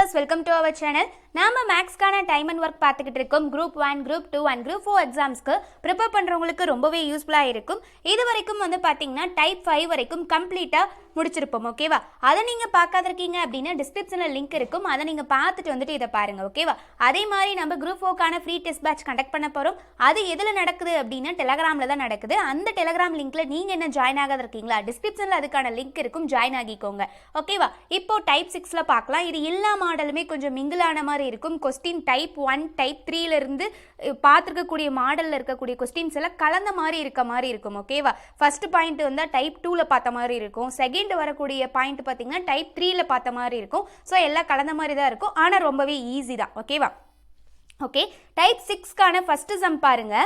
Viewers, welcome to our channel. நாம மேக்ஸ்க்கான time and work பார்த்துக்கிட்டு இருக்கோம். குரூப் 1, குரூப் 2 அண்ட் குரூப் 4 எக்ஸாம்ஸ்க்கு ப்ரிப்பேர் பண்ணுறவங்களுக்கு ரொம்பவே யூஸ்ஃபுல்லாக இருக்கும். இது வரைக்கும் பார்த்தீங்கன்னா டைப் 5 வரைக்கும் கம்ப்ளீட்டாக முடிச்சிருப்போம். ஓகேவா? அதை நீங்கள் பார்க்காதிருக்கீங்க அப்படின்னா டிஸ்கிரிப்ஷனில் லிங்க் இருக்கும். அதை நீங்கள் பார்த்துட்டு இதை பாருங்கள். ஓகேவா? அதே மாதிரி நம்ம குரூப் 4க்கான ஃப்ரீ டெஸ்ட் பேட்ச் கண்டக்ட் பண்ண போகிறோம். அது எதில் நடக்குது அப்படின்னா டெலகிராமில் தான் நடக்குது. அந்த டெலகிராம் லிங்க்கில் நீங்கள் என்ன ஜாயின் ஆகாத இருக்கீங்களா? டிஸ்கிரிப்ஷனில் அதுக்கான லிங்க் இருக்கும், ஜாயின் ஆகிக்கோங்க. ஓகேவா? இப்போ டைப் 6ல பார்க்கலாம். இது எல்லா மாடலுமே கொஞ்சம் மிங்கிளான மாதிரி இருக்கும். கொஸ்டின் டைப் 1, டைப் 3லேருந்து பார்த்துருக்கக்கூடிய மாடலில் இருக்கக்கூடிய கொஸ்டின்ஸ் எல்லாம் கலந்த மாதிரி இருக்கும். ஓகேவா? ஃபர்ஸ்ட் பாயிண்ட் டைப் 2ல பார்த்த மாதிரி இருக்கும். செகண்ட் வரக்கூடிய பாயிண்ட் பார்த்தீங்கன்னா டைப் 3ல பார்த்த மாதிரி இருக்கும். ஸோ எல்லாம் கலந்த மாதிரி தான் இருக்கும். ஆனால் ரொம்பவே ஈஸி தான். ஓகேவா? ஓகே, டைப் 6க்கான ஃபர்ஸ்ட் சம் பாருங்க.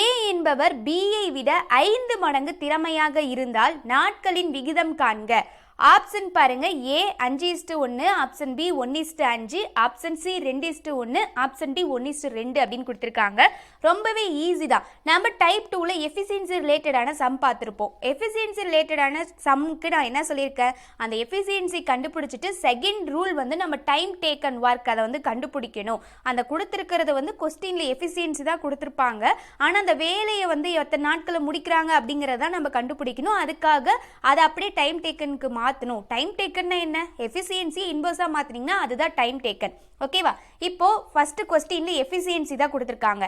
ஏ என்பவர் பியை விட 5 மடங்கு திறமையாக இருந்தால் நாட்களின் விகிதம் காண்க. ஆப்ஷன் பாருங்க. A 5:1, option B 1:5, option C 2:1, option D 1:2 அப்படின்னு கொடுத்துருக்காங்க. ரொம்பவே ஈஸி தான். நம்ம டைப் 2ல எஃபிஷியன்சி ரிலேட்டடான சம் பார்த்துருப்போம். எஃபிஷியன்சி ரிலேட்டடான சம்க்கு நான் என்ன சொல்லியிருக்கேன், அந்த எஃபிஷியன்சி கண்டுபிடிச்சிட்டு செகண்ட் ரூல் நம்ம டைம் டேக்கன் ஒர்க் அதை கண்டுபிடிக்கணும். அந்த கொடுத்துருக்கிறது கொஸ்டின்ல எஃபிஷியன்சி தான் கொடுத்துருப்பாங்க. ஆனால் அந்த வேலையை எத்தனை நாட்களில் முடிக்கிறாங்க அப்படிங்கிறத நம்ம கண்டுபிடிக்கணும். அதுக்காக அதை அப்படியே டைம் டேக்கனுக்கு மாற்றணும். டைம் டேக்கன்னா என்ன? எஃபிஷியன்சி இன்வர்ஸா மாத்தினீங்கன்னா அதுதான் டைம் டேக்கன். ஓகேவா? இப்போ ஃபர்ஸ்ட் கொஸ்டின்ல எஃபிஷியன்சி தான் கொடுத்துருக்காங்க.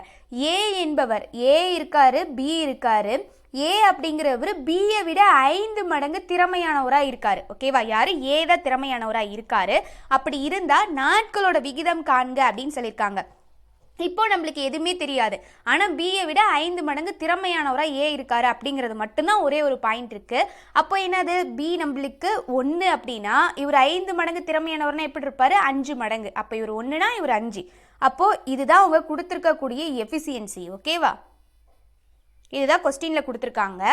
ஏ என்பவர், ஏ இருக்காரு, பி இருக்காரு. ஏ அப்படிங்கிறவர் பியை விட 5 மடங்கு திறமையானவராக இருக்காரு. ஓகேவா? யாரு? ஏ தான் திறமையானவராக இருக்காரு. அப்படி இருந்தா நாட்களோட விகிதம் காண்க அப்படின்னு சொல்லியிருக்காங்க. இப்போ நம்மளுக்கு எதுவுமே தெரியாது. ஆனால் பியை விட 5 மடங்கு திறமையானவராக ஏ இருக்காரு அப்படிங்கிறது மட்டும்தான் ஒரே ஒரு பாயிண்ட் இருக்கு. அப்போ என்னது? பி நம்மளுக்கு 1 அப்படின்னா இவர் 5 மடங்கு திறமையானவர்னா எப்படி இருப்பாரு? 5 மடங்கு. அப்போ இவர் 1னா இவர் 5. அப்போ இதுதான் அவங்க கொடுத்துருக்கக்கூடிய எஃபிஷியன்சி. ஓகேவா? இதுதான் கொஸ்டின்ல கொடுத்துருக்காங்க.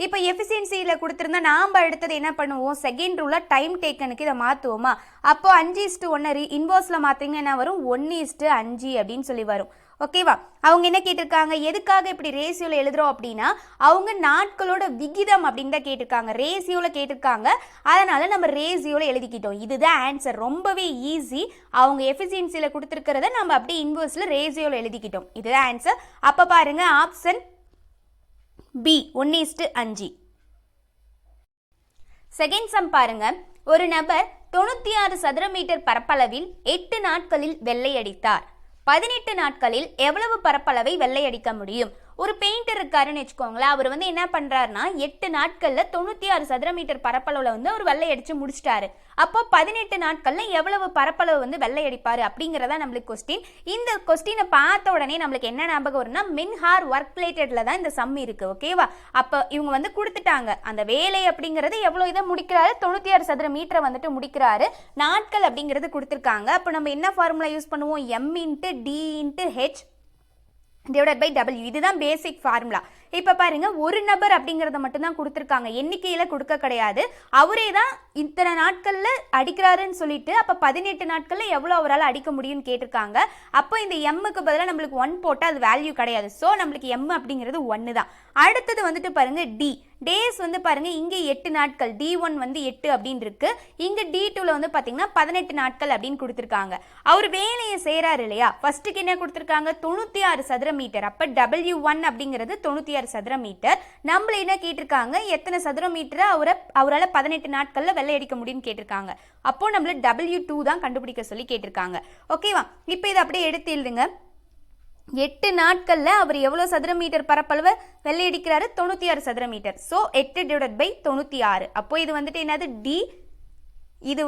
இப்போ எஃபிஷியன்சியில் கொடுத்துருந்தா நாம் அடுத்தது என்ன பண்ணுவோம்? செகண்ட் ரூலில் டைம் டேக்கனுக்கு இதை மாற்றுவோமா? அப்போ 5:1 இன்வர்ஸில் மாற்றிங்கன்னா என்ன வரும்? 1:5 அப்படின்னு சொல்லி வரும். ஓகேவா? அவங்க என்ன கேட்டிருக்காங்க, எதுக்காக இப்படி ரேசியோவில் எழுதுறோம் அப்படின்னா அவங்க நாட்களோட விகிதம் அப்படின்னு தான் கேட்டிருக்காங்க. ரேசியோவில் கேட்டிருக்காங்க. அதனால நம்ம ரேசியோவில் எழுதிக்கிட்டோம். இதுதான் ஆன்சர். ரொம்பவே ஈஸி. அவங்க எஃபிஷியன்சியில் கொடுத்துருக்கிறத நம்ம அப்படியே இன்வர்ஸில் ரேசியோவில் எழுதிக்கிட்டோம். இதுதான் ஆன்சர். அப்போ பாருங்க, ஆப்ஷன் பி 1:5. செகண்ட் சம் பாருங்க. ஒரு நபர் 96 சதுர மீட்டர் பரப்பளவில் 8 நாட்களில் வெள்ளையடித்தார். 18 நாட்களில் எவ்வளவு பரப்பளவை வெள்ளையடிக்க முடியும்? ஒரு பெயிண்டர் இருக்காருன்னு வச்சுக்கோங்களேன். அவர் என்ன பண்றாருன்னா 8 நாட்கள்ல 96 சதுர மீட்டர் பரப்பளவுல அவர் வெள்ளையடிச்சு முடிச்சிட்டாரு. அப்போ 18 நாட்கள்ல எவ்வளவு பரப்பளவு வெள்ளையடிப்பாரு அப்படிங்கிறதா நம்மளுக்கு கொஸ்டின். இந்த கொஸ்டினை பார்த்த உடனே நம்மளுக்கு என்ன ஞாபகம் வரும்னா மின்ஹார் ஒர்க் ரிலேட்டட்ல தான் இந்த சம் இருக்கு. ஓகேவா? அப்போ இவங்க கொடுத்துட்டாங்க அந்த வேலை அப்படிங்கிறது எவ்வளவு இதை முடிக்கிறாரு, 96 சதுர மீட்டரை முடிக்கிறாரு. நாட்கள் அப்படிங்கிறது கொடுத்துருக்காங்க. அப்போ நம்ம என்ன ஃபார்முலா யூஸ் பண்ணுவோம்? m×d×h divided by W. இதுதான் பேசிக் ஃபார்முலா. இப்போ பாருங்க, ஒரு நபர் அப்படிங்கிறத மட்டும்தான் கொடுத்துருக்காங்க. எண்ணிக்கையில் கொடுக்க கிடையாது. அவரே தான் இத்தனை நாட்களில் அடிக்கிறாருன்னு சொல்லிட்டு அப்போ 18 நாட்களில் எவ்வளோ அவரால் அடிக்க முடியும்னு கேட்டிருக்காங்க. அப்போ இந்த எம்முக்கு பதிலாக நம்மளுக்கு 1 போட்டால் அது வேல்யூ கிடையாது. ஸோ நம்மளுக்கு எம் அப்படிங்கிறது 1 தான். அடுத்தது பாருங்க டி டேஸ் பாருங்க, இங்கே 8 நாட்கள், D1 8 அப்படின்னு இருக்கு. இங்க D2ல பாத்தீங்கன்னா 18 நாட்கள் அப்படின்னு கொடுத்துருக்காங்க. அவர் வேலையை செய்யறாரு இல்லையா? ஃபர்ஸ்ட்டுக்கு என்ன கொடுத்துருக்காங்க? 96 சதுர மீட்டர். அப்ப W1 அப்படிங்கிறது 96 சதுர மீட்டர். நம்மள என்ன கேட்டிருக்காங்க? எத்தனை சதுர மீட்டரை அவரால் 18 நாட்கள்ல வெள்ளையடிக்க முடியும்னு கேட்டிருக்காங்க. அப்போ நம்மள W2 தான் கண்டுபிடிக்க சொல்லி கேட்டிருக்காங்க. ஓகேவா? இப்போ இதை அப்படியே எடுத்து எழுதுங்க. 8 நாட்கள்ல அவர் எவ்வளவு சதுர மீட்டர் பரப்பளவு வெள்ளையடிக்கிறாரு? 96 சதுர மீட்டர். ஸோ 8/96. அப்போ இது என்னது? டி. இது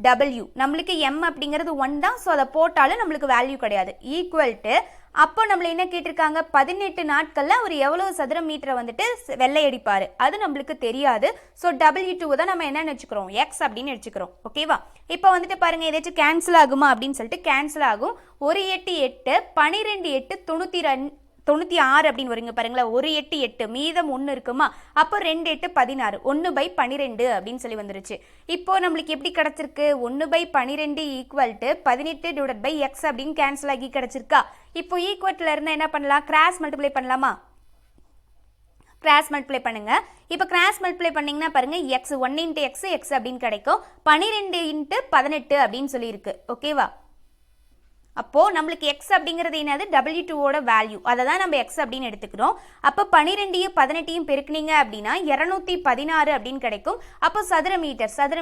W. நம்மளுக்கு M அப்படிங்கிறது 1 தான். ஸோ அதை போட்டாலும் நம்மளுக்கு வேல்யூ கிடையாது. ஈக்குவல் டு அப்போ நம்மள என்ன கேட்டிருக்காங்க? 18 நாட்கள்ல அவர் எவ்வளவு சதுர மீட்டரை வெள்ளையடிப்பாரு? அது நம்மளுக்கு தெரியாது. ஸோ W2 தான் நம்ம என்னன்னு வச்சுக்கிறோம்? X அப்படின்னு வச்சுக்கிறோம். ஓகேவா? இப்போ பாருங்க, ஏதாச்சும் கேன்சல் ஆகுமா அப்படின்னு சொல்லிட்டு கேன்சல் ஆகும். 1 8 8, 12 8 96 அப்படின்னு வருங்க பாருங்களேன். 1 8 8 மீதம் 1 இருக்குமா? அப்போ 2 8 16, 1/12 அப்படின்னு சொல்லி வந்துருச்சு. இப்போ நம்மளுக்கு எப்படி கிடைச்சிருக்கு? 1/12 ஈக்குவல் டு 18/x அப்படின்னு கேன்சல் ஆகி கிடைச்சிருக்கா? இப்போ ஈக்குவல்ல இருந்தா என்ன பண்ணலாம்? கிராஸ் மல்டிப்ளை பண்ணலாமா? கிராஸ் மல்டிப்ளை பண்ணுங்க. இப்போ கிராஸ் மல்டிப்ளை பண்ணிங்கன்னா பாருங்க எக்ஸ் 1 இன்ட்டு எக்ஸ் எக்ஸ் அப்படின்னு கிடைக்கும். 12 இன்ட்டு 18 அப்படின்னு சொல்லியிருக்கு. ஓகேவா? அப்போது நம்மளுக்கு எக்ஸ் அப்படிங்கிறது என்னது W2ஓட வேல்யூ, அதை தான் நம்ம எக்ஸ் அப்படின்னு எடுத்துக்கிறோம். அப்போ 12 18 பெருக்குனீங்க அப்படின்னா 216 அப்படின்னு கிடைக்கும். அப்போ சதுர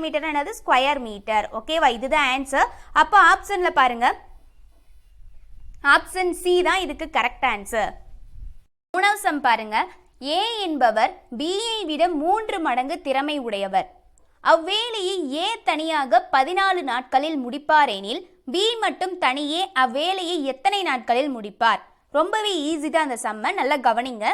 மீட்டர் என்னது ஸ்கொயர் மீட்டர். ஓகேவா? இதுதான் ஆன்சர். அப்போ ஆப்ஷனில் பாருங்க, ஆப்ஷன் சி தான் இதுக்கு கரெக்ட் ஆன்சர். மூணாவது சம் பாருங்க, ஏ என்பவர் பியை விட 3 மடங்கு திறமை உடையவர். அவ்வேளையை ஏ தனியாக 14 நாட்களில் முடிப்பார் எனில் பி மட்டும் தனியே அவ்வேளையை எத்தனை நாட்களில் முடிப்பார்? ரொம்பவே ஈஸி தான் அந்த சம்ம, நல்லா கவனிங்க.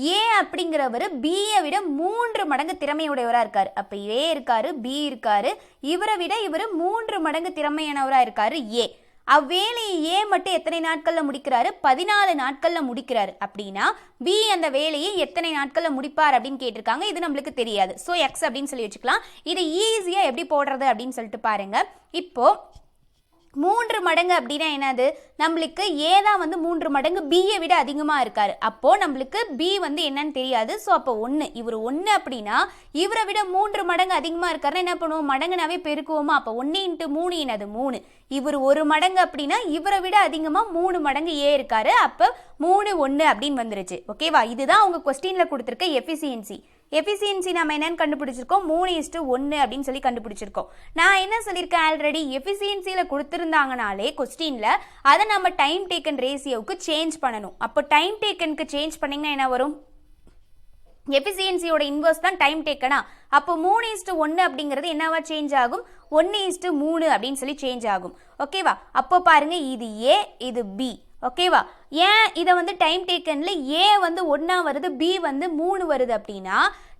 ஏ அப்படிங்கிறவர் பியை விட 3 மடங்கு திறமையுடையவராக இருக்கார். அப்போ ஏ இருக்காரு, பி இருக்காரு, இவரை விட இவர் 3 மடங்கு திறமையானவராக இருக்காரு ஏ. அவ்வேளையை ஏ மட்டும் எத்தனை நாட்களில் முடிக்கிறாரு? 14 நாட்களில் முடிக்கிறாரு. அப்படின்னா பி அந்த வேலையை எத்தனை நாட்களில் முடிப்பார் அப்படின்னு கேட்டிருக்காங்க. இது நம்மளுக்கு தெரியாது. ஸோ எக்ஸ் அப்படின்னு சொல்லி வச்சுக்கலாம். இதை ஈஸியாக எப்படி போடுறது அப்படின்னு சொல்லிட்டு பாருங்க. இப்போ 3 மடங்கு அப்படின்னா என்னது? நம்மளுக்கு ஏ தான் வந்து 3 மடங்கு பியை விட அதிகமாக இருக்காரு. அப்போது நம்மளுக்கு பி வந்து என்னன்னு தெரியாது. ஸோ அப்போ 1, இவர் 1 அப்படின்னா இவரை விட 3 மடங்கு அதிகமாக இருக்காருன்னா என்ன பண்ணுவோம்? மடங்குனாவே பெருக்குவோமா? அப்போ 1 இன்ட்டு 3 என்னது 3. இவர் 1 மடங்கு அப்படின்னா இவரை விட அதிகமாக 3 மடங்கு ஏ இருக்காரு. அப்போ 3 1 அப்படின்னு வந்துருச்சு. ஓகேவா? இதுதான் உங்கள் கொஸ்டினில் கொடுத்துருக்க எஃபிசியன்சி நம்ம என்னன்னு கண்டுபிடிச்சிருக்கோம்? 3:1 அப்படின்னு சொல்லி கண்டுபிடிச்சிருக்கோம். நான் என்ன சொல்லியிருக்கேன் ஆல்ரெடி? எஃபிசியன்சியில் கொடுத்துருந்தாங்கனாலே கொஸ்டினில் அதை நம்ம டைம் டேக்கன் ரேஷியோவுக்கு சேஞ்ச் பண்ணணும். அப்போ டைம் டேக்கனுக்கு சேஞ்ச் பண்ணிங்கன்னா என்ன வரும்? எஃபிசியன்சியோட இன்வர்ஸ் தான் டைம் டேக்கனா. அப்போ 3:1 அப்படிங்கிறது என்னவா சேஞ்ச் ஆகும்? 1:3 அப்படின்னு சொல்லி சேஞ்ச் ஆகும். ஓகேவா? அப்போ பாருங்க, இது ஏ, இது பி. ஓகேவா? ஏன் இதை வந்து டைம் டேக்கனில் ஏ வந்து 1 வருது, பி வந்து 3 வருது அப்படின்னா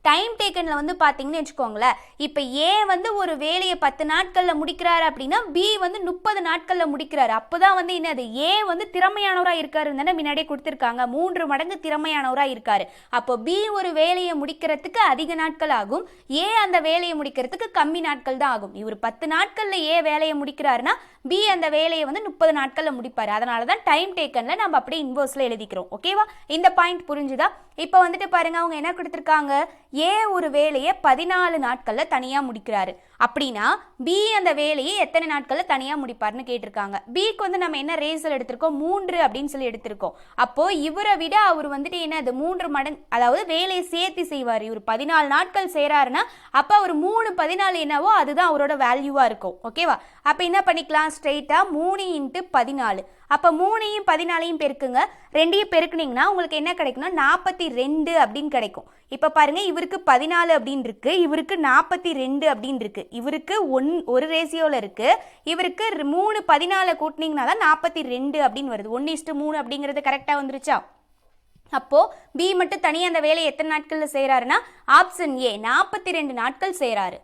டைம் டேக்கனில் வந்து பார்த்தீங்கன்னு வச்சுக்கோங்களேன், இப்போ ஏ வந்து ஒரு வேலையை 10 நாட்களில் முடிக்கிறாரு அப்படின்னா பி வந்து 30 நாட்களில் முடிக்கிறாரு. அப்போ தான் வந்து என்னது? ஏ வந்து திறமையானவராக இருக்காருன்னு தானே முன்னாடியே கொடுத்துருக்காங்க. 3 மடங்கு திறமையானவராக இருக்காரு. அப்போ பி ஒரு வேலையை முடிக்கிறதுக்கு அதிக நாட்கள் ஆகும், ஏ அந்த வேலையை முடிக்கிறதுக்கு கம்மி நாட்கள் தான் ஆகும். இவர் 10 நாட்களில் ஏ வேலையை முடிக்கிறாருன்னா பி அந்த வேலையை வந்து 30 நாட்களில் முடிப்பார். அதனால தான் டைம் டேக்கனில் நம்ம அப்படியே இன்வர்ஸில் எழுதிக்கிறோம். ஓகேவா? இந்த பாயிண்ட் புரிஞ்சுதா? இப்போ வந்துட்டு பாருங்க, அவங்க என்ன கொடுத்துருக்காங்க? ஏ ஒரு வேலையை 14 நாட்களில் தனியாக முடிக்கிறாரு. அப்படின்னா பி அந்த வேலையை எத்தனை நாட்களில் தனியாக முடிப்பார்னு கேட்டிருக்காங்க. பிக்கு வந்து நம்ம என்ன ரேஸில் எடுத்திருக்கோம்? 3 அப்படின்னு சொல்லி எடுத்திருக்கோம். அப்போது இவரை விட அவர் வந்துட்டு என்னது 3 மடங்கு, அதாவது வேலையை சேர்த்து செய்வார். இவர் 14 நாட்கள் செய்கிறாருன்னா அப்போ அவர் 3 14 என்னவோ அதுதான் அவரோட வேல்யூவாக இருக்கும். ஓகேவா? அப்போ என்ன பண்ணிக்கலாம்? ஸ்ட்ரெயிட்டாக 3 இன்ட்டு 14. அப்போ 3ஐயும் 14ஐயும் பெருக்குங்க. 2ஐயும் பெருக்குனீங்கன்னா உங்களுக்கு என்ன கிடைக்குன்னா 42 அப்படின்னு கிடைக்கும். இப்போ பாருங்க, இவருக்கு 14 அப்படின்னு இருக்கு, இவருக்கு 42 அப்படின்னு இருக்கு, இவருக்கு ஒரு ரேஷியோவில் இருக்கு, இவருக்கு 3 14 கூட்டினீங்கன்னா தான் 42 அப்படின்னு வருது. 1:3 அப்படிங்கிறது கரெக்டாக வந்துருச்சா? அப்போ பி மட்டும் தனியாக அந்த வேலையை எத்தனை நாட்களில் செய்கிறாருன்னா ஆப்ஷன் ஏ 42 நாட்கள் செய்கிறாரு.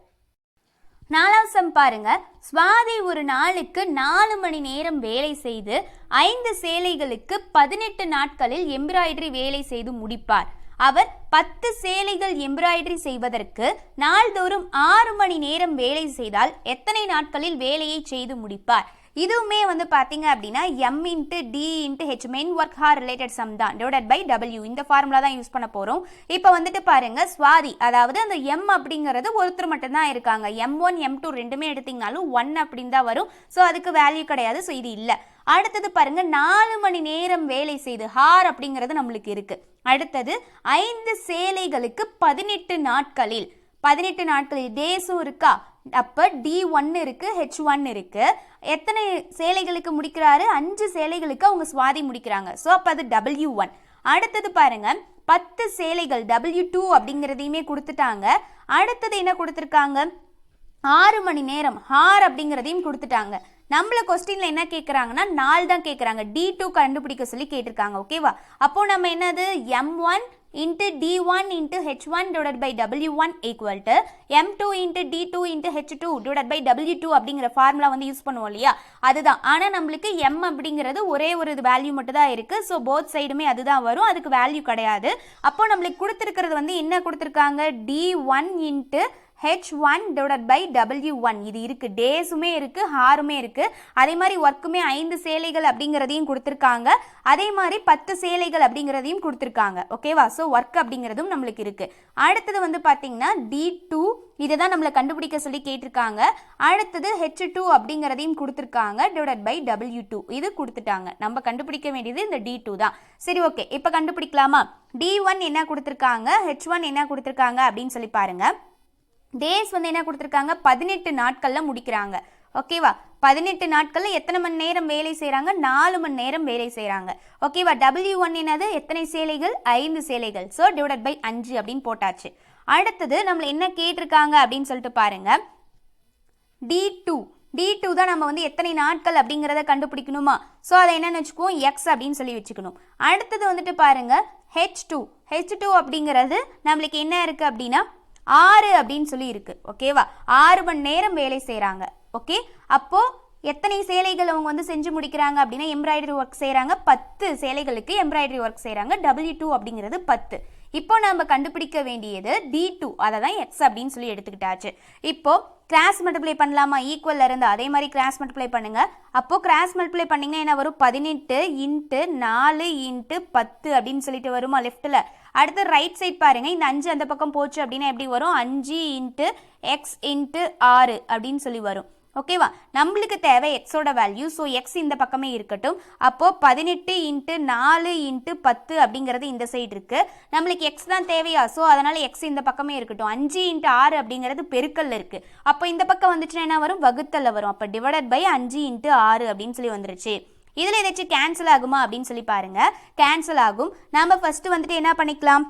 4வது சம் பாருங்க, சுவாதி ஒரு நாளுக்கு 4 மணி நேரம் வேலை செய்து 5 சேலைகளுக்கு 18 நாட்களில் எம்ப்ராய்டரி வேலை செய்து முடிப்பார். அவர் 10 சேலைகள் எம்ப்ராய்டரி செய்வதற்கு நாள்தோறும் 6 மணி நேரம் வேலை செய்தால் எத்தனை நாட்களில் வேலையை செய்து முடிப்பார்? இதுவுமே வந்து பார்த்தீங்க அப்படின்னா M into T into H main work hour related sum தான், டிவைடட் பை டபிள்யூ. இந்த ஃபார்முலா தான் யூஸ் பண்ண போகிறோம். இப்போ வந்துட்டு பாருங்க, சுவாதி, அதாவது அந்த எம் அப்படிங்கிறது ஒருத்தர் மட்டும்தான் இருக்காங்க. M1 M2 ரெண்டுமே எடுத்தீங்கனாலும் 1 அப்படின்னு தான் வரும். ஸோ அதுக்கு வேல்யூ கிடையாது. ஸோ இது இல்லை. அடுத்தது பாருங்க, 4 மணி நேரம் வேலை செய்து ஹார் அப்படிங்கிறது நம்மளுக்கு இருக்கு. அடுத்தது 5 சேலைகளுக்கு 18 நாட்களில், 18 நாட்களில் டேஸும் இருக்கா? அப்போ D1 இருக்கு, H1 இருக்கு. எத்தனை சேலைகளுக்கு முடிக்கிறாரு? 5 சேலைகளுக்கு அவங்க சுவாதி முடிக்கிறாங்க. ஸோ அப்போ அது W1. அடுத்தது பாருங்க, 10 சேலைகள் W2 அப்படிங்கிறதையுமே கொடுத்துட்டாங்க. அடுத்தது என்ன கொடுத்துருக்காங்க? 6 மணி நேரம் ஹார் அப்படிங்கிறதையும் கொடுத்துட்டாங்க. நம்மள கொஸ்டின்ல என்ன கேட்குறாங்கன்னா 4 தான் கேட்குறாங்க. D2 கண்டுபிடிக்க சொல்லி கேட்டிருக்காங்க. ஓகேவா? அப்போ நம்ம என்னது M1 into D1 into H1 divided by W1 equal to M2 into D2 into H2 divided by W2 அப்படிங்கிற ஃபார்முலா வந்து யூஸ் பண்ணுவோம் இல்லையா? அதுதான். ஆனால் நம்மளுக்கு M அப்படிங்கிறது ஒரே ஒரு வேல்யூ மட்டும் தான் இருக்குது. ஸோ போத் சைடுமே அதுதான் வரும், அதுக்கு வேல்யூ கிடையாது. அப்போ நம்மளுக்கு கொடுத்துருக்கிறது வந்து என்ன கொடுத்துருக்காங்க? D1 into H1 divided by W1 இது இருக்கு, டேஸுமே இருக்கு, ஹாருமே இருக்கு. அதே மாதிரி ஒர்க்குமே 5 சேலைகள் அப்படிங்கிறதையும் கொடுத்துருக்காங்க, அதே மாதிரி 10 சேலைகள் அப்படிங்கிறதையும் கொடுத்துருக்காங்க. ஓகேவா? ஸோ ஒர்க் அப்படிங்கிறதும் நம்மளுக்கு இருக்கு. அடுத்தது வந்து பார்த்தீங்கன்னா D2 இதை தான் நம்மளை கண்டுபிடிக்க சொல்லி கேட்டிருக்காங்க. அடுத்தது H2 அப்படிங்கிறதையும் கொடுத்துருக்காங்க டிவைடட் பை W2 இது கொடுத்துட்டாங்க. நம்ம கண்டுபிடிக்க வேண்டியது இந்த D2 தான். சரி, ஓகே, இப்போ கண்டுபிடிக்கலாமா? D1 என்ன கொடுத்துருக்காங்க, H1 என்ன கொடுத்துருக்காங்க அப்படின்னு சொல்லி பாருங்க. டேஸ் வந்து என்ன கொடுத்துருக்காங்க, 18 நாட்களில் முடிக்கிறாங்க. ஓகேவா? 18 நாட்களில் எத்தனை மணி நேரம் வேலை செய்கிறாங்க, 4 மணி நேரம் வேலை செய்கிறாங்க. ஓகேவா? W1 என்னது, எத்தனை சேலைகள், 5 சேலைகள். ஸோ டிவைடட் பை 5 அப்படின்னு போட்டாச்சு. அடுத்தது நம்மளை என்ன கேட்டிருக்காங்க அப்படின்னு சொல்லிட்டு பாருங்க. D2 தான் நம்ம வந்து எத்தனை நாட்கள் அப்படிங்கிறத கண்டுபிடிக்கணுமா? ஸோ அதை என்னன்னு வச்சுக்குவோம், எக்ஸ் அப்படின்னு சொல்லி வச்சுக்கணும். அடுத்தது வந்துட்டு பாருங்க H2 அப்படிங்கிறது நம்மளுக்கு என்ன இருக்கு அப்படின்னா 6 அப்படின்னு சொல்லி இருக்கு. ஓகேவா? 6 மணி நேரம் வேலை செய்கிறாங்க. ஓகே, அப்போ எத்தனை சேலைகள் அவங்க வந்து செஞ்சு முடிக்கிறாங்க அப்படின்னா எம்ப்ராய்டரி ஒர்க் செய்கிறாங்க, 10 சேலைகளுக்கு எம்ப்ராய்டரி ஒர்க் செய்கிறாங்க. W2 அப்படிங்கிறது 10. இப்போ நம்ம கண்டுபிடிக்க வேண்டியது D2, அதை தான் எக்ஸ் அப்படின்னு சொல்லி எடுத்துக்கிட்டாச்சு. இப்போ கிராஸ் மல்டிப்ளை பண்ணலாமா? ஈக்குவல் இருந்து அதே மாதிரி கிராஸ் மல்டிப்ளை பண்ணுங்க. அப்போ கிராஸ் மல்டிப்ளை பண்ணிங்கன்னா என்ன வரும், 18 × 4 × 10 அப்படின்னு சொல்லிட்டு வருமா லெஃப்ட்டில். அடுத்து ரைட் சைட் பாருங்க, இந்த 5 அந்த பக்கம் போச்சு அப்படின்னா எப்படி வரும், 5 × x × 6 அப்படின்னு சொல்லி வரும். ஓகேவா? நம்மளுக்கு தேவை எக்ஸோட வேல்யூ. ஸோ எக்ஸ் இந்த பக்கமே இருக்கட்டும். அப்போது 18 × 4 × 10 அப்படிங்கிறது இந்த சைடு இருக்குது. நம்மளுக்கு எக்ஸ் தான் தேவையா? ஸோ அதனால் எக்ஸ் இந்த பக்கமே இருக்கட்டும். 5 × 6 அப்படிங்கிறது பெருக்கல்ல இருக்குது. அப்போ இந்த பக்கம் வந்துச்சுன்னா என்ன வரும், வகுத்தல்ல வரும். அப்போ டிவைடட் பை 5 × 6 அப்படின்னு சொல்லி வந்துருச்சு. இதில் ஏதாச்சும் கேன்சல் ஆகுமா அப்படின்னு சொல்லி பாருங்க. கேன்சல் ஆகும். நாம் ஃபஸ்ட்டு வந்துட்டு என்ன பண்ணிக்கலாம்,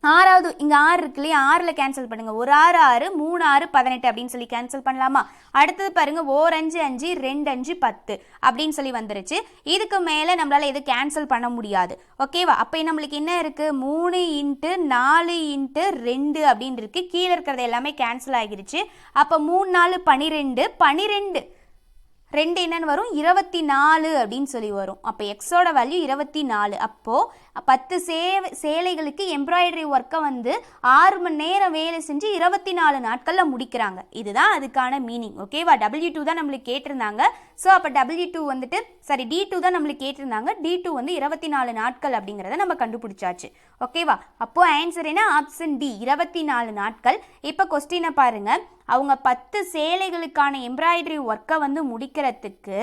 6வது இங்கே 6 இருக்கு இல்லையா, 6ல் கேன்சல் பண்ணுங்கள். 1 6 6 3 6 18 அப்படின்னு சொல்லி கேன்சல் பண்ணலாமா? அடுத்தது பாருங்கள், 1 5 5 2 5 10 அப்படின்னு சொல்லி வந்துருச்சு. இதுக்கு மேலே நம்மளால் எது கேன்சல் பண்ண முடியாது. ஓகேவா? அப்போ நம்மளுக்கு என்ன இருக்குது, 3 × 4 × 2 அப்படின்னு இருக்குது. கீழே இருக்கிறது எல்லாமே கேன்சல் ஆகிருச்சு. அப்போ 3 4 12 2 என்னன்னு வரும், 24 அப்படின்னு சொல்லி வரும். அப்போ எக்ஸோட வேல்யூ 24. அப்போது 10 சேலைகளுக்கு எம்ப்ராய்டரி ஒர்க்கை வந்து 6 மணி நேரம் வேலை செஞ்சு 24 நாட்களில் முடிக்கிறாங்க. இதுதான் அதுக்கான மீனிங். ஓகேவா? W2 தான் நம்மளுக்கு கேட்டிருந்தாங்க. ஸோ அப்போ W2 வந்துட்டு D2 தான் நம்மளுக்கு கேட்டிருந்தாங்க. D2 வந்து 24 நாட்கள் அப்படிங்கிறத நம்ம கண்டுபிடிச்சாச்சு. ஓகேவா? அப்போ ஆன்சர் என்ன, ஆப்ஷன் டி, 24 நாட்கள். இப்போ கொஸ்டினை பாருங்க. அவங்க 10 சேலைகளுக்கான எம்ப்ராய்டரி ஒர்க்கை வந்து முடிக்கிறதுக்கு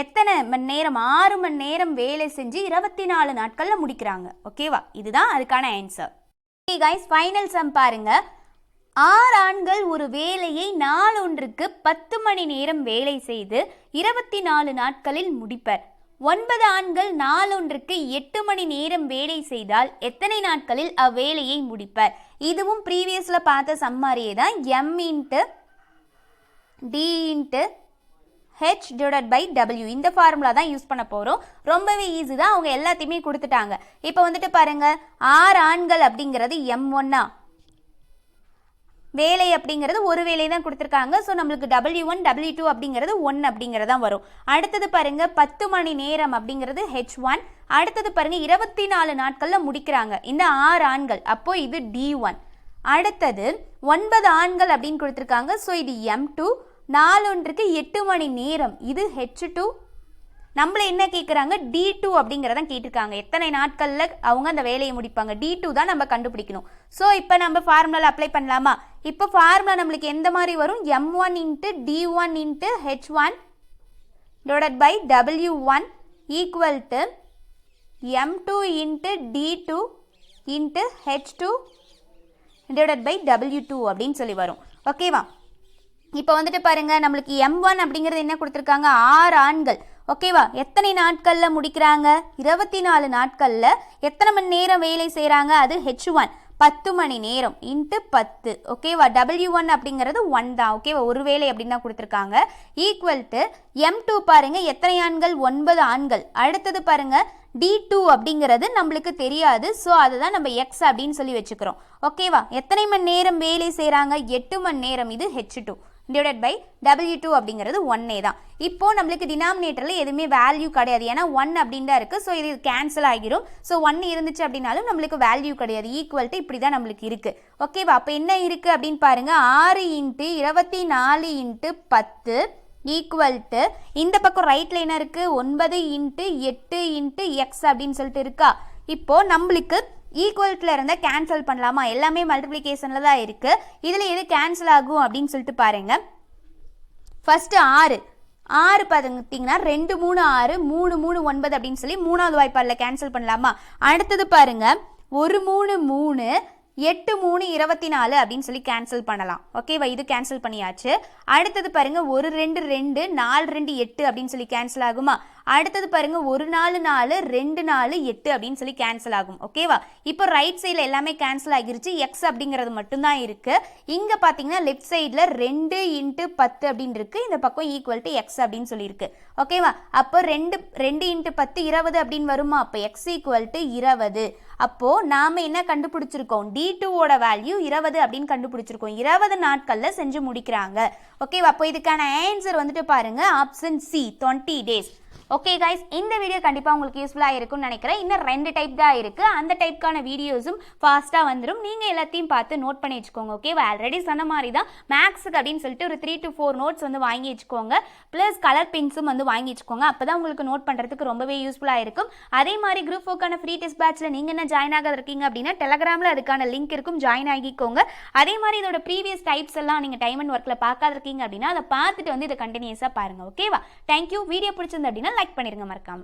எத்தனை மணி நேரம், 6 மணி நேரம் வேலை செஞ்சு 24 நாட்களில் முடிக்கிறாங்க. ஓகேவா? இதுதான் அதுக்கான answer. Okay guys, final sum பாருங்க. 6 ஆண்கள் ஒரு வேலையை நாளொன்றுக்கு 10 மணி நேரம் வேலை செய்து 24 நாட்களில் முடிப்பர். 9 ஆண்கள் நாளொன்றுக்கு 8 மணி நேரம் வேலை செய்தால் எத்தனை நாட்களில் அவ்வேலையை முடிப்பர்? இதுவும் ப்ரீவியஸ்ல பார்த்த சம் மாதிரியே தான். M × D × H divided by W இந்த ஃபார்முலா தான் யூஸ் பண்ண போகிறோம். ரொம்பவே ஈஸி தான், அவங்க எல்லாத்தையுமே கொடுத்துட்டாங்க. இப்போ வந்துட்டு பாருங்க, 6 ஆண்கள் அப்படிங்கிறது M1 வேலை அப்படிங்கிறது ஒரு வேலை தான் கொடுத்துருக்காங்க. ஸோ நம்மளுக்கு W1 W2 அப்படிங்கிறது 1 அப்படிங்கிறதான் வரும். அடுத்தது பாருங்க, 10 மணி நேரம் அப்படிங்கிறது H1. அடுத்தது பாருங்க, 24 நாட்களில் முடிக்கிறாங்க இந்த 6 ஆண்கள். அப்போ இது D1. அடுத்தது 9 ஆண்கள் அப்படின்னு கொடுத்துருக்காங்க. ஸோ இது M2. நாளொன்றுக்கு 8 மணி நேரம் இது H2. நம்மளை என்ன கேட்குறாங்க, D2 அப்படிங்கிறதான் கேட்டிருக்காங்க. எத்தனை நாட்களில் அவங்க அந்த வேலையை முடிப்பாங்க, D2 தான் நம்ம கண்டுபிடிக்கணும். ஸோ இப்போ நம்ம ஃபார்முலா அப்ளை பண்ணலாமா? இப்போ ஃபார்முலா நம்மளுக்கு எந்த மாதிரி வரும், M1 × D1 × H1 divided by W1 equal to M2 × D2 × H2 divided by W2 அப்படின்னு சொல்லி வரும். ஓகேவா? இப்போ வந்துட்டு பாருங்க, நம்மளுக்கு M1 அப்படிங்கிறது என்ன கொடுத்துருக்காங்க, 6 ஆண்கள். ஓகேவா? எத்தனை நாட்களில் முடிக்கிறாங்க, 24 நாட்களில். எத்தனை மணி நேரம் வேலை செய்கிறாங்க, அது H1 10 மணி நேரம் × 10. ஓகேவா? W1 அப்படிங்கிறது 1 தான். ஓகேவா? ஒரு வேலை அப்படின்னு தான் கொடுத்துருக்காங்க. ஈக்குவல் டு M2 பாருங்க, எத்தனை ஆண்கள், 9 ஆண்கள். அடுத்தது பாருங்க, D2 அப்படிங்கிறது நம்மளுக்கு தெரியாது. ஸோ அதுதான் நம்ம எக்ஸ் அப்படின்னு சொல்லி வச்சுக்கிறோம். ஓகேவா? எத்தனை மணி நேரம் வேலை செய்கிறாங்க, 8 மணி நேரம். இது H2. டிவைடட் பை W2 அப்படிங்கிறது 1A தான். இப்போ நம்மளுக்கு டினாமினேட்டரில் எதுவுமே வேல்யூ கிடையாது, ஏன்னா 1 அப்படின்னு தான் இருக்குது. ஸோ இது கேன்சல் ஆகிரும். ஸோ 1 இருந்துச்சு அப்படின்னாலும் நம்மளுக்கு வேல்யூ கிடையாது. ஈக்குவல் டு இப்படி தான் நம்மளுக்கு இருக்குது. ஓகேவா? அப்போ என்ன இருக்குது அப்படின்னு பாருங்கள், 6 × 24 × 10 ஈக்குவல் டு இந்த பக்கம் ரைட்டில் என்ன இருக்குது, 9 × 8 × x அப்படின்னு சொல்லிட்டு இருக்கா. இப்போது நம்மளுக்கு ஈக்குவல்ட்டில் இருந்தால் கேன்சல் பண்ணலாமா? எல்லாமே மல்டிப்ளிகேஷனில் தான் இருக்குது. இதில் எது கேன்சல் ஆகும் அப்படின்னு சொல்லிட்டு பாருங்கள். ஃபஸ்ட்டு 6 பார்த்தீங்கன்னா 2 3 6 3 3 9 அப்படின்னு சொல்லி 3வது வாய்ப்பாடில் கேன்சல் பண்ணலாமா? அடுத்தது பாருங்கள் 1 3 3 8 3 24 அப்படின்னு சொல்லி கேன்சல் பண்ணலாம். ஓகேவா? இது கேன்சல் பண்ணியாச்சு. அடுத்தது பாருங்க 1 2 2 4 2 8 அப்படின்னு சொல்லி கேன்சல் ஆகுமா? அடுத்தது பாருங்க 1 4 4 2 4 8 அப்படின்னு சொல்லி கேன்சல் ஆகும். ஓகேவா? இப்போ ரைட் சைடில் எல்லாமே கேன்சல் ஆகிருச்சு. எக்ஸ் அப்படிங்கிறது மட்டும்தான் இருக்கு. இங்க பாத்தீங்கன்னா லெஃப்ட் சைடில் 2 × 10 அப்படின்னு இருக்கு. இந்த பக்கம் ஈக்குவல் டு எக்ஸ் அப்படின்னு சொல்லியிருக்கு. ஓகேவா? அப்போ 2 × 10 20 அப்படின்னு வருமா? அப்போ எக்ஸ் ஈக்குவல் டு 20. அப்போ நாம என்ன கண்டுபிடிச்சிருக்கோம், D2ஓட வேல்யூ 20 அப்படின்னு கண்டுபிடிச்சிருக்கோம். 20 நாட்கள்ல செஞ்சு முடிக்கிறாங்க. ஓகேவா? அப்போ இதுக்கான ஆன்சர் வந்துட்டு பாருங்க option C 20 days. Okay guys, இந்த வீடியோ கண்டிப்பாக உங்களுக்கு யூஸ்ஃபுல்லாக இருக்கும்னு நினைக்கிறேன். இன்னும் 2 டைப் தான் இருக்குது. அந்த டைப்க்கான வீடியோஸும் ஃபாஸ்ட்டாக வந்துடும். நீங்கள் எல்லாத்தையும் பார்த்து நோட் பண்ணி வச்சுக்கோங்க. ஓகேவா? ஆல்ரெடி சொன்ன மாதிரி தான் மேக்ஸுக்கு அப்படின்னு சொல்லிட்டு ஒரு 3 to 4 நோட்ஸ் வந்து வாங்கி வச்சுக்கோங்க. ப்ளஸ் கலர் பென்ஸும் வந்து வாங்கி வச்சுக்கோங்க. அப்போ தான் உங்களுக்கு நோட் பண்ணுறதுக்கு ரொம்பவே யூஸ்ஃபுல்லாக இருக்கும். அதே மாதிரி குரூப் 4க்கான ஃப்ரீ டெஸ்ட் பேட்சில் நீங்கள் என்ன ஜாயின் ஆக இருக்கீங்க அப்படின்னா டெலகிராமில் அதுக்கான லிங்க் இருக்கும், ஜாயின் ஆகிக்கோங்க. அதே மாதிரி இதோட ப்ரீவியஸ் டைப்ஸ் எல்லாம் நீங்கள் டைம் அண்ட் ஒர்க்கில் பார்க்காத இருக்கீங்க அப்படின்னா அதை பார்த்துட்டு வந்து இதை கண்டினியூஸாக பாருங்கள். ஓகேவா? தேங்க்யூ. வீடியோ பிடிச்சிருந்து அப்படின்னா லைக் பண்ணிருங்க மறக்காம.